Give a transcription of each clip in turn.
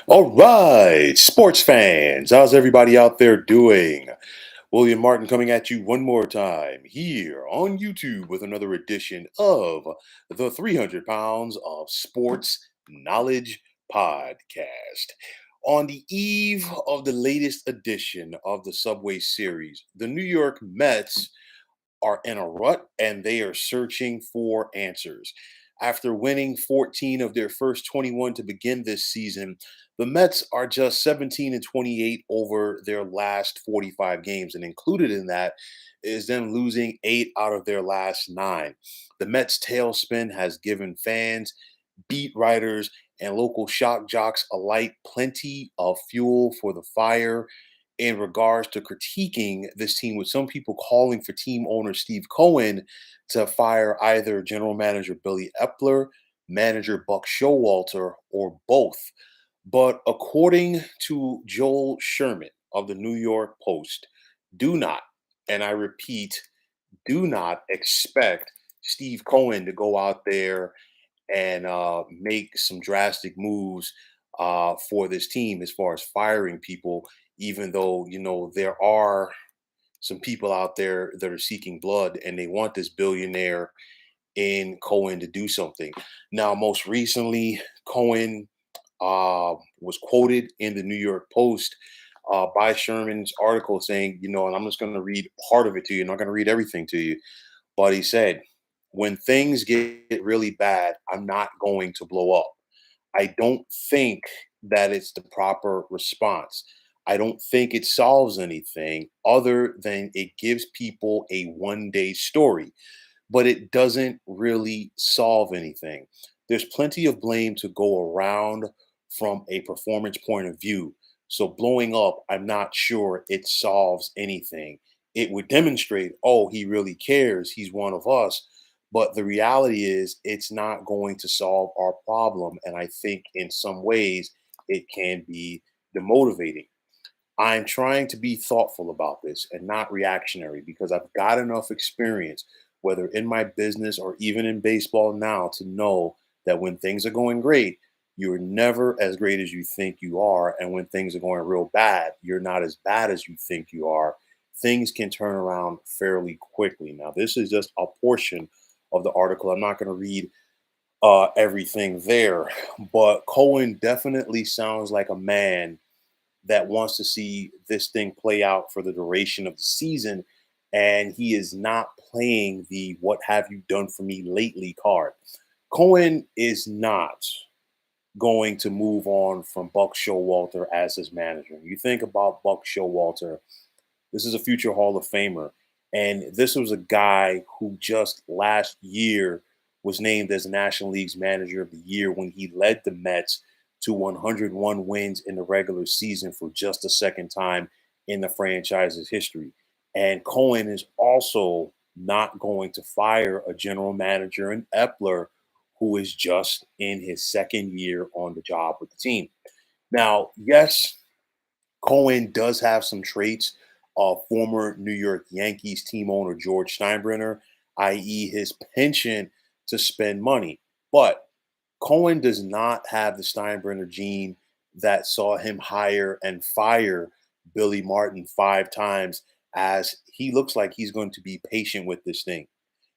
All right, sports fans, how's everybody out there doing? William Martin coming at you one more time here on YouTube with another edition of the 300 Pounds of Sports Knowledge Podcast. On the eve of the latest edition of the Subway Series, the New York Mets are in a rut and they are searching for answers. After winning 14 of their first 21 to begin this season, the Mets are just 17 and 28 over their last 45 games. And included in that is them losing 8 out of their last 9. The Mets' tailspin has given fans, beat writers, and local shock jocks alike plenty of fuel for the fire in regards to critiquing this team, with some people calling for team owner Steve Cohen to fire either general manager Billy Epler, manager Buck Showalter, or both. But according to Joel Sherman of the New York Post, do not, and I repeat, do not expect Steve Cohen to go out there and make some drastic moves for this team as far as firing people, even though, there are some people out there that are seeking blood and they want this billionaire in Cohen to do something. Now, most recently, Cohen was quoted in the New York Post by Sherman's article saying, and I'm just going to read part of it to you, I'm not going to read everything to you, but he said, when things get really bad, I'm not going to blow up. I don't think that it's the proper response. I don't think it solves anything other than it gives people a 1 day story, but it doesn't really solve anything. There's plenty of blame to go around from a performance point of view. So blowing up, I'm not sure it solves anything. It would demonstrate, oh, he really cares. He's one of us. But the reality is, it's not going to solve our problem. And I think in some ways, it can be demotivating. I'm trying to be thoughtful about this and not reactionary because I've got enough experience, whether in my business or even in baseball now, to know that when things are going great, you're never as great as you think you are. And when things are going real bad, you're not as bad as you think you are. Things can turn around fairly quickly. Now, this is just a portion of the article. I'm not going to read everything there, but Cohen definitely sounds like a man that wants to see this thing play out for the duration of the season. And he is not playing the what have you done for me lately card. Cohen is not going to move on from Buck Showalter as his manager. You think about Buck Showalter, this is a future Hall of Famer. And this was a guy who just last year was named as the National League's Manager of the Year when he led the Mets to 101 wins in the regular season for just the second time in the franchise's history. And Cohen is also not going to fire a general manager in Epler who is just in his second year on the job with the team. Now, yes, Cohen does have some traits of former New York Yankees team owner George Steinbrenner, i.e., his penchant to spend money. But Cohen does not have the Steinbrenner gene that saw him hire and fire Billy Martin 5 times, as he looks like he's going to be patient with this thing.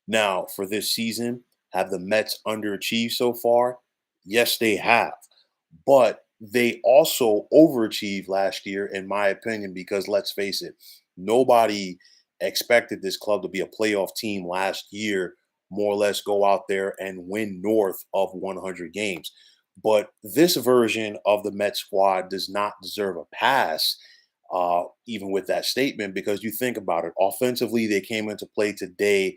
Now, for this season, have the Mets underachieved so far? Yes, they have. But they also overachieved last year, in my opinion, because let's face it, nobody expected this club to be a playoff team last year, more or less go out there and win north of 100 games. But this version of the Met squad does not deserve a pass, even with that statement, because you think about it. Offensively, they came into play today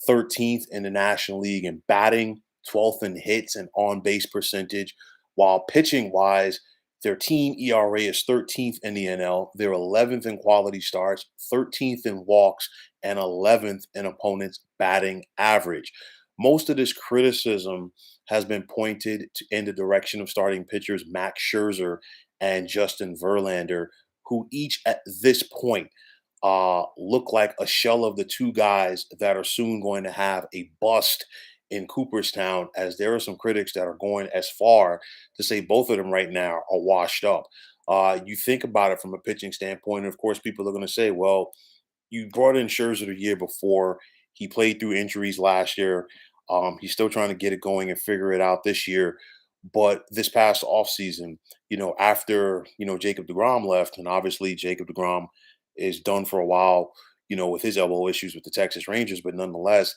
13th in the National League in batting, 12th in hits and on base percentage, while pitching wise, their team ERA is 13th in the NL. They're 11th in quality starts, 13th in walks, and 11th in opponents' batting average. Most of this criticism has been pointed in the direction of starting pitchers Max Scherzer and Justin Verlander, who each at this point look like a shell of the two guys that are soon going to have a bust in Cooperstown, as there are some critics that are going as far to say both of them right now are washed up. You think about it from a pitching standpoint, and of course, people are going to say, well, you brought in Scherzer the year before. He played through injuries last year. He's still trying to get it going and figure it out this year. But this past offseason, after, Jacob DeGrom left, and obviously Jacob DeGrom is done for a while, with his elbow issues with the Texas Rangers. But nonetheless,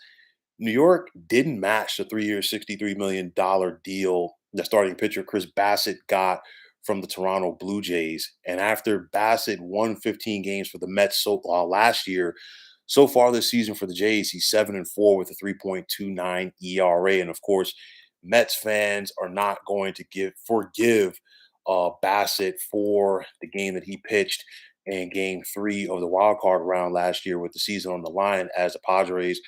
New York didn't match the 3 year, $63 million deal that starting pitcher Chris Bassett got from the Toronto Blue Jays. And after Bassett won 15 games for the Mets last year, so far this season for the Jays, he's 7-4 with a 3.29 ERA. And of course, Mets fans are not going to forgive Bassett for the game that he pitched in Game 3 of the wild card round last year with the season on the line as the Padres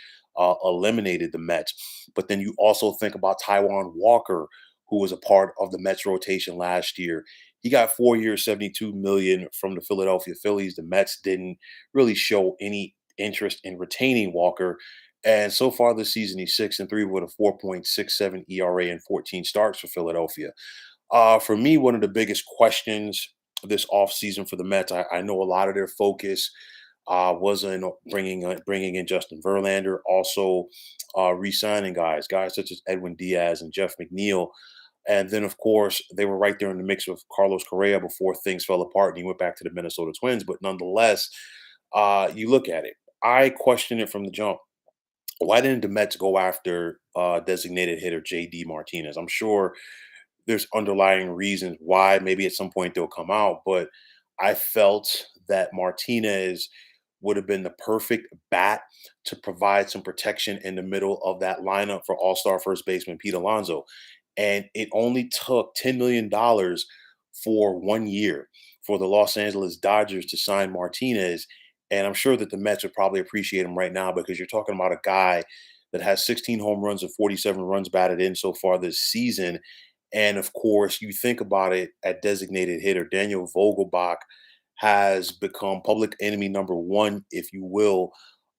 eliminated the Mets. But then you also think about Taiwan Walker, who was a part of the Mets rotation last year. He got 4 years, 72 million from the Philadelphia Phillies. The Mets didn't really show any interest in retaining Walker. And so far this season, he's 6-3 with a 4.67 ERA and 14 starts for Philadelphia. For me, one of the biggest questions this offseason for the Mets, I know a lot of their focus was in bringing in Justin Verlander, also re-signing guys such as Edwin Diaz and Jeff McNeil. And then, of course, they were right there in the mix with Carlos Correa before things fell apart and he went back to the Minnesota Twins. But nonetheless, you look at it. I question it from the jump. Why didn't the Mets go after designated hitter JD Martinez? I'm sure there's underlying reasons why. Maybe at some point they'll come out, but I felt that Martinez would have been the perfect bat to provide some protection in the middle of that lineup for all-star first baseman Pete Alonso. And it only took $10 million for 1 year for the Los Angeles Dodgers to sign Martinez. And I'm sure that the Mets would probably appreciate him right now because you're talking about a guy that has 16 home runs and 47 runs batted in so far this season. And of course, you think about it at designated hitter, Daniel Vogelbach has become public enemy number one, if you will,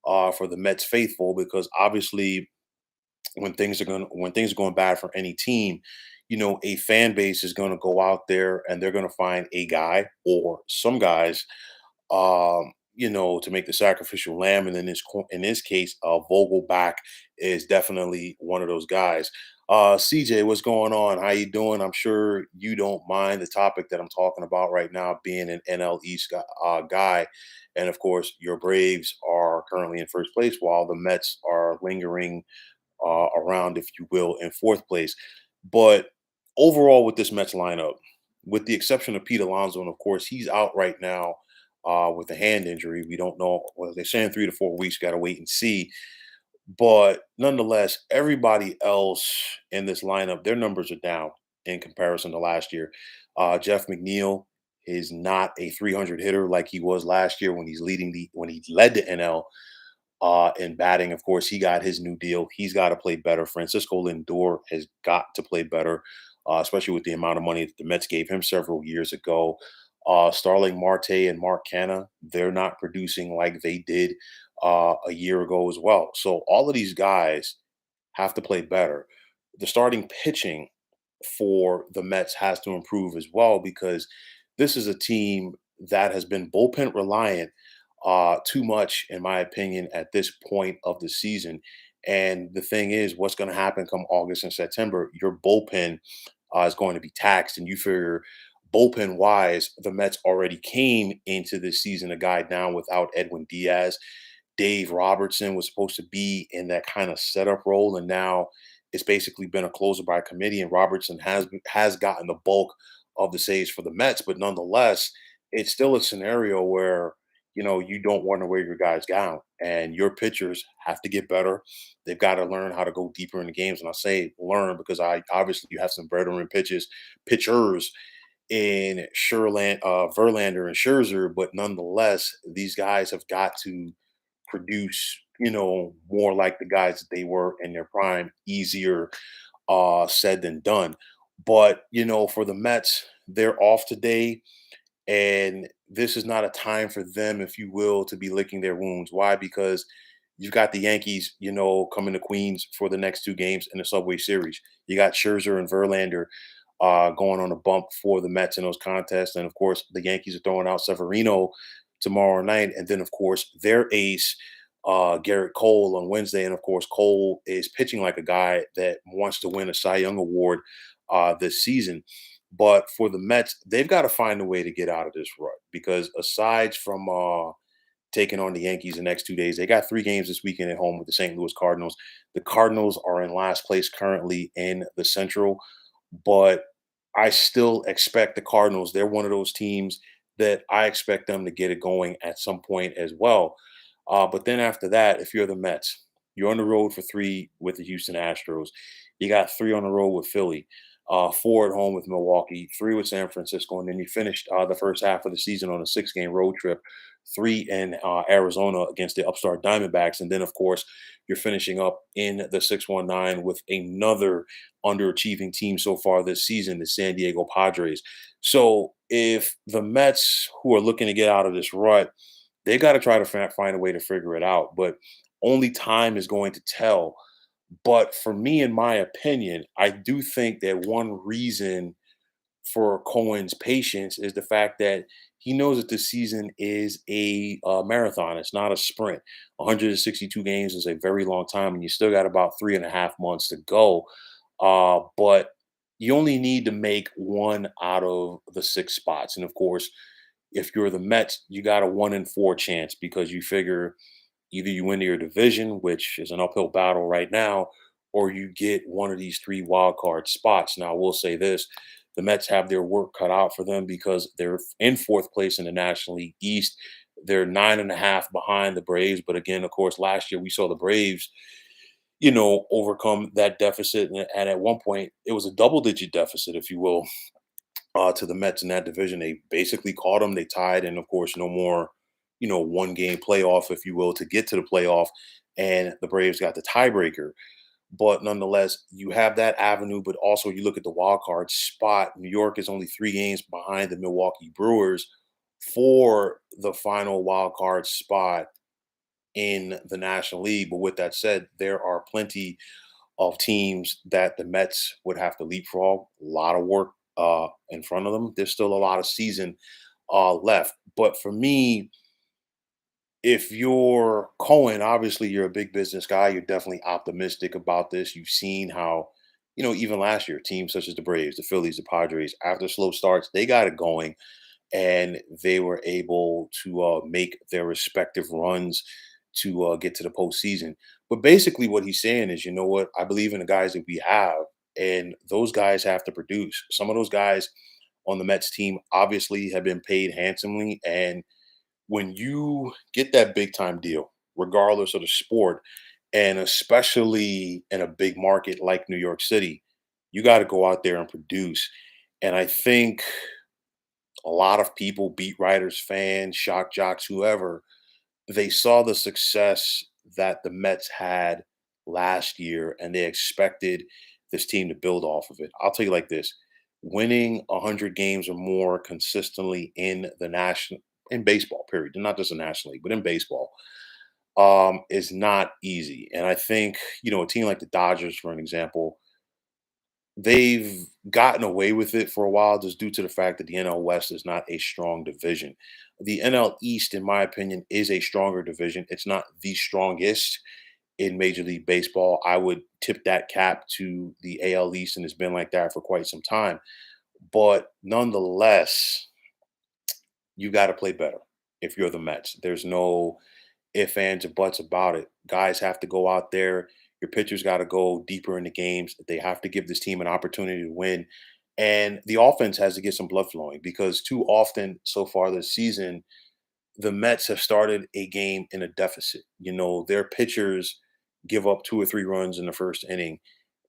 for the Mets faithful, because obviously when things are going bad for any team, a fan base is going to go out there and they're going to find a guy or some guys to make the sacrificial lamb. And in this case, Vogelback is definitely one of those guys. CJ, what's going on? How you doing? I'm sure you don't mind the topic that I'm talking about right now, being an NL East guy. And of course, your Braves are currently in first place while the Mets are lingering around, if you will, in fourth place. But overall, with this Mets lineup, with the exception of Pete Alonso, and of course, he's out right now with a hand injury. We don't know. Well, they're saying 3 to 4 weeks. Got to wait and see. But nonetheless, everybody else in this lineup, their numbers are down in comparison to last year. Jeff McNeil is not a 300 hitter like he was last year when he led the NL in batting. Of course, he got his new deal. He's got to play better. Francisco Lindor has got to play better, especially with the amount of money that the Mets gave him several years ago. Starling Marte and Mark Canna, they're not producing like they did a year ago as well. So all of these guys have to play better. The starting pitching for the Mets has to improve as well because this is a team that has been bullpen reliant too much, in my opinion, at this point of the season. And the thing is, what's going to happen come August and September? Your bullpen is going to be taxed, and you figure bullpen wise, the Mets already came into this season a guy down without Edwin Diaz. Dave Robertson was supposed to be in that kind of setup role, and now it's basically been a closer by committee. And Robertson has gotten the bulk of the saves for the Mets, but nonetheless, it's still a scenario where you don't want to wear your guys down, and your pitchers have to get better. They've got to learn how to go deeper in the games, and I say learn because I obviously you have some veteran pitchers in Verlander and Scherzer, but nonetheless, these guys have got to produce, more like the guys that they were in their prime. Easier said than done. But, for the Mets, they're off today. And this is not a time for them, if you will, to be licking their wounds. Why? Because You've got the Yankees, coming to Queens for the next two games in the Subway Series. You got Scherzer and Verlander going on a bump for the Mets in those contests. And of course, the Yankees are throwing out Severino tomorrow night. And then, of course, their ace, Garrett Cole, on Wednesday. And of course, Cole is pitching like a guy that wants to win a Cy Young Award this season. But for the Mets, they've got to find a way to get out of this rut because aside from taking on the Yankees the next 2 days. They got three games this weekend at home with the St. Louis Cardinals. The Cardinals are in last place currently in the Central, but I still expect the Cardinals. They're one of those teams that I expect them to get it going at some point as well. But then after that, if you're the Mets, you're on the road for three with the Houston Astros. You got three on the road with Philly, four at home with Milwaukee, three with San Francisco, and then you finished the first half of the season on a six-game road trip, three in Arizona against the upstart Diamondbacks, and then of course you're finishing up in the 619 with another underachieving team so far this season, the San Diego Padres. So if the Mets, who are looking to get out of this rut, they got to try to find a way to figure it out. But only time is going to tell. But for me, in my opinion, I do think that one reason for Cohen's patience is the fact that he knows that this season is a marathon. It's not a sprint. 162 games is a very long time, and you still got about 3.5 months to go. But you only need to make one out of the six spots. And of course, if you're the Mets, you got a 1 in 4 chance because you figure either you win your division, which is an uphill battle right now, or you get one of these three wild card spots. Now, I will say this: the Mets have their work cut out for them because they're in fourth place in the National League East. They're 9.5 behind the Braves. But again, of course, last year we saw the Braves, overcome that deficit. And at one point, it was a double digit deficit, if you will, to the Mets in that division. They basically caught them. They tied, and of course, no more, one game playoff, if you will, to get to the playoff. And the Braves got the tiebreaker. But nonetheless, you have that avenue. But also, you look at the wild card spot. New York is only 3 games behind the Milwaukee Brewers for the final wild card spot in the National League. But with that said, there are plenty of teams that the Mets would have to leapfrog. A lot of work in front of them. There's still a lot of season left. But for me, if you're Cohen, obviously you're a big business guy. You're definitely optimistic about this. You've seen how, even last year, teams such as the Braves, the Phillies, the Padres, after slow starts, they got it going and they were able to make their respective runs to get to the postseason. But basically, what he's saying is, you know what? I believe in the guys that we have, and those guys have to produce. Some of those guys on the Mets team obviously have been paid handsomely, and when you get that big time deal, regardless of the sport, and especially in a big market like New York City, you got to go out there and produce. And I think a lot of people, beat writers, fans, shock jocks, whoever, they saw the success that the Mets had last year and they expected this team to build off of it. I'll tell you like this: winning 100 games or more consistently in the national in baseball, period, not just the National League, but in baseball, is not easy. And I think, a team like the Dodgers, for an example, they've gotten away with it for a while just due to the fact that the NL West is not a strong division. The NL East, in my opinion, is a stronger division. It's not the strongest in Major League Baseball. I would tip that cap to the AL East, and it's been like that for quite some time. But nonetheless, you got to play better if you're the Mets. There's no ifs, ands, or buts about it. Guys have to go out there. Your pitchers got to go deeper in the games. They have to give this team an opportunity to win. And the offense has to get some blood flowing because too often so far this season, the Mets have started a game in a deficit. Their pitchers give up 2 or 3 runs in the first inning.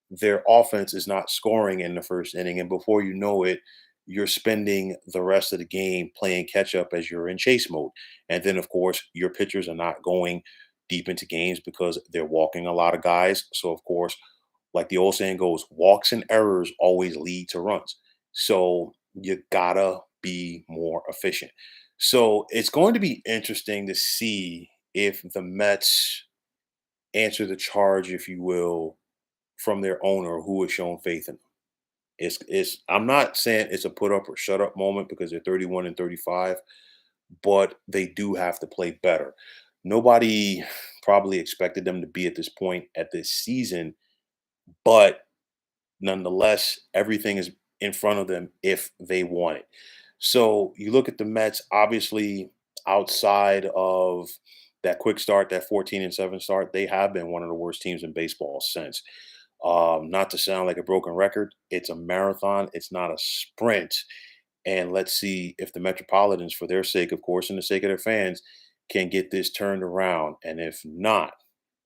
Their offense is not scoring in the first inning. And before you know it, you're spending the rest of the game playing catch up as you're in chase mode. And then, of course, your pitchers are not going deep into games because they're walking a lot of guys. So, of course, like the old saying goes, walks and errors always lead to runs. So, you gotta be more efficient. So, it's going to be interesting to see if the Mets answer the charge, if you will, from their owner who has shown faith in them. It's I'm not saying it's a put up or shut up moment because they're 31 and 35, but they do have to play better. Nobody probably expected them to be at this point at this season, but nonetheless, everything is in front of them if they want it. So you look at the Mets, obviously, outside of that quick start, that 14-7 start, they have been one of the worst teams in baseball since. Not to sound like a broken record, it's a marathon, it's not a sprint. And let's see if the Metropolitans, for their sake, of course, and the sake of their fans, can get this turned around. And if not,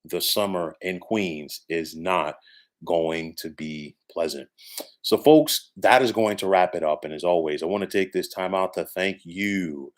the summer in Queens is not going to be pleasant. So, folks, that is going to wrap it up. And as always, I want to take this time out to thank you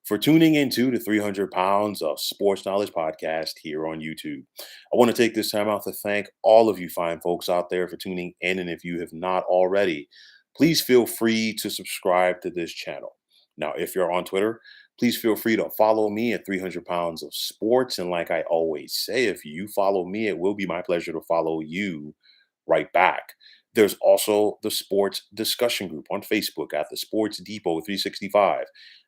for tuning into the 300 Pounds of Sports Knowledge podcast here on YouTube. I want to take this time out to thank all of you fine folks out there for tuning in. And if you have not already, please feel free to subscribe to this channel. Now, if you're on Twitter, please feel free to follow me at 300 Pounds of Sports. And like I always say, if you follow me, it will be my pleasure to follow you right back. There's also the sports discussion group on Facebook at the Sports Depot 365.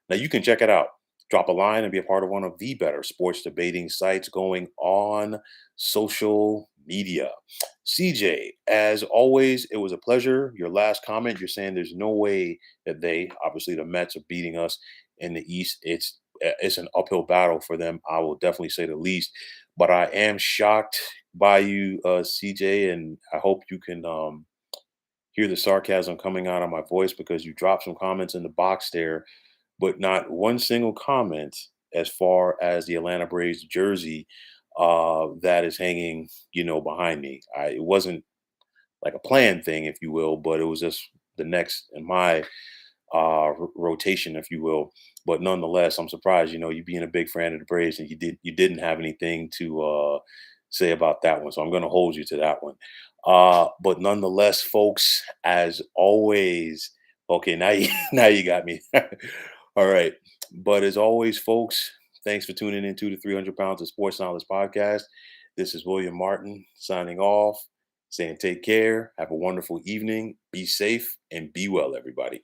Now you can check it out. Drop a line and be a part of one of the better sports debating sites going on social media. CJ, as always, it was a pleasure. Your last comment, you're saying there's no way that obviously the Mets, are beating us in the East. It's an uphill battle for them. I will definitely say the least. But I am shocked by you, CJ, and I hope you can hear the sarcasm coming out of my voice because you dropped some comments in the box there, but not one single comment as far as the Atlanta Braves jersey that is hanging, behind me. It wasn't like a planned thing, if you will, but it was just the next in my rotation, if you will. But nonetheless, I'm surprised, you being a big fan of the Braves and you didn't have anything to say about that one. So I'm going to hold you to that one. But nonetheless, folks, as always, okay, now you now you got me. All right. But as always, folks, thanks for tuning into the 300 Pounds of Sports Knowledge podcast. This is William Martin signing off, saying take care, have a wonderful evening, be safe, and be well, everybody.